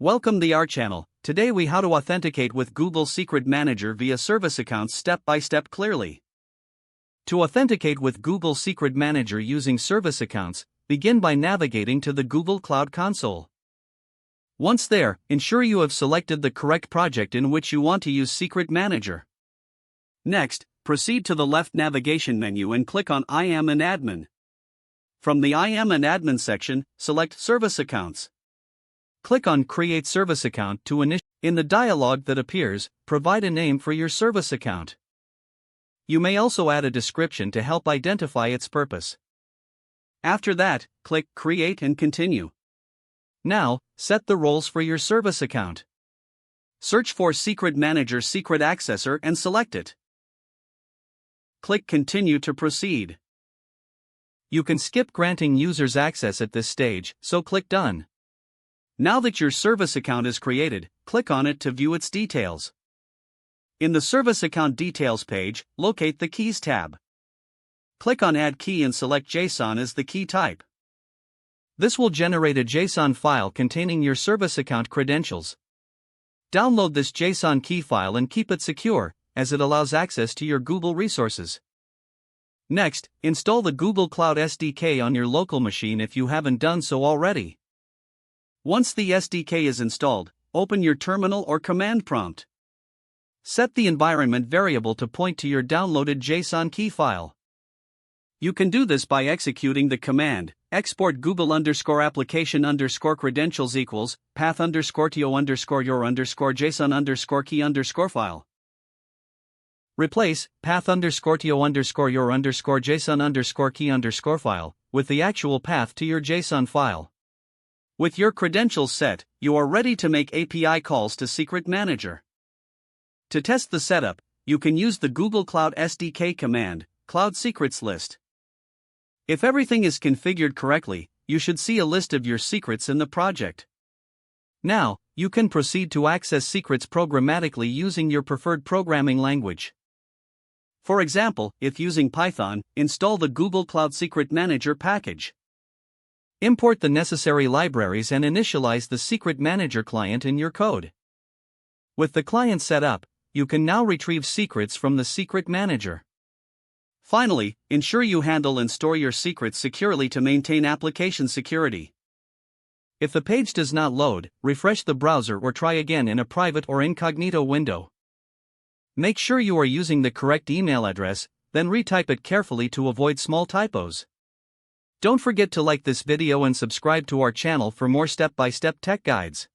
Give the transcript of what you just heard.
Welcome to our channel. Today we how to authenticate with Google Secret Manager via service accounts step by step clearly. To authenticate with Google Secret Manager using service accounts, begin by navigating to the Google Cloud Console. Once there, ensure you have selected the correct project in which you want to use Secret Manager. Next, proceed to the left navigation menu and click on I am an admin. From the I am an admin section, select Service Accounts. Click on Create Service Account to initiate. In the dialog that appears, provide a name for your service account. You may also add a description to help identify its purpose. After that, click Create and Continue. Now, set the roles for your service account. Search for Secret Manager Secret Accessor and select it. Click Continue to proceed. You can skip granting users access at this stage, so click Done. Now that your service account is created, click on it to view its details. In the Service Account Details page, locate the Keys tab. Click on Add Key and select JSON as the key type. This will generate a JSON file containing your service account credentials. Download this JSON key file and keep it secure, as it allows access to your Google resources. Next, install the Google Cloud SDK on your local machine if you haven't done so already. Once the SDK is installed, open your terminal or command prompt. Set the environment variable to point to your downloaded JSON key file. You can do this by executing the command export Google_application_credentials equals path_to_your_JSON_key_file. Replace path_to_your_JSON_key_file with the actual path to your JSON file. With your credentials set, you are ready to make API calls to Secret Manager. To test the setup, you can use the Google Cloud SDK command, Cloud Secrets List. If everything is configured correctly, you should see a list of your secrets in the project. Now, you can proceed to access secrets programmatically using your preferred programming language. For example, if using Python, install the Google Cloud Secret Manager package. Import the necessary libraries and initialize the Secret Manager client in your code. With the client set up, you can now retrieve secrets from the Secret Manager. Finally, ensure you handle and store your secrets securely to maintain application security. If the page does not load, refresh the browser or try again in a private or incognito window. Make sure you are using the correct email address, then retype it carefully to avoid small typos. Don't forget to like this video and subscribe to our channel for more step-by-step tech guides.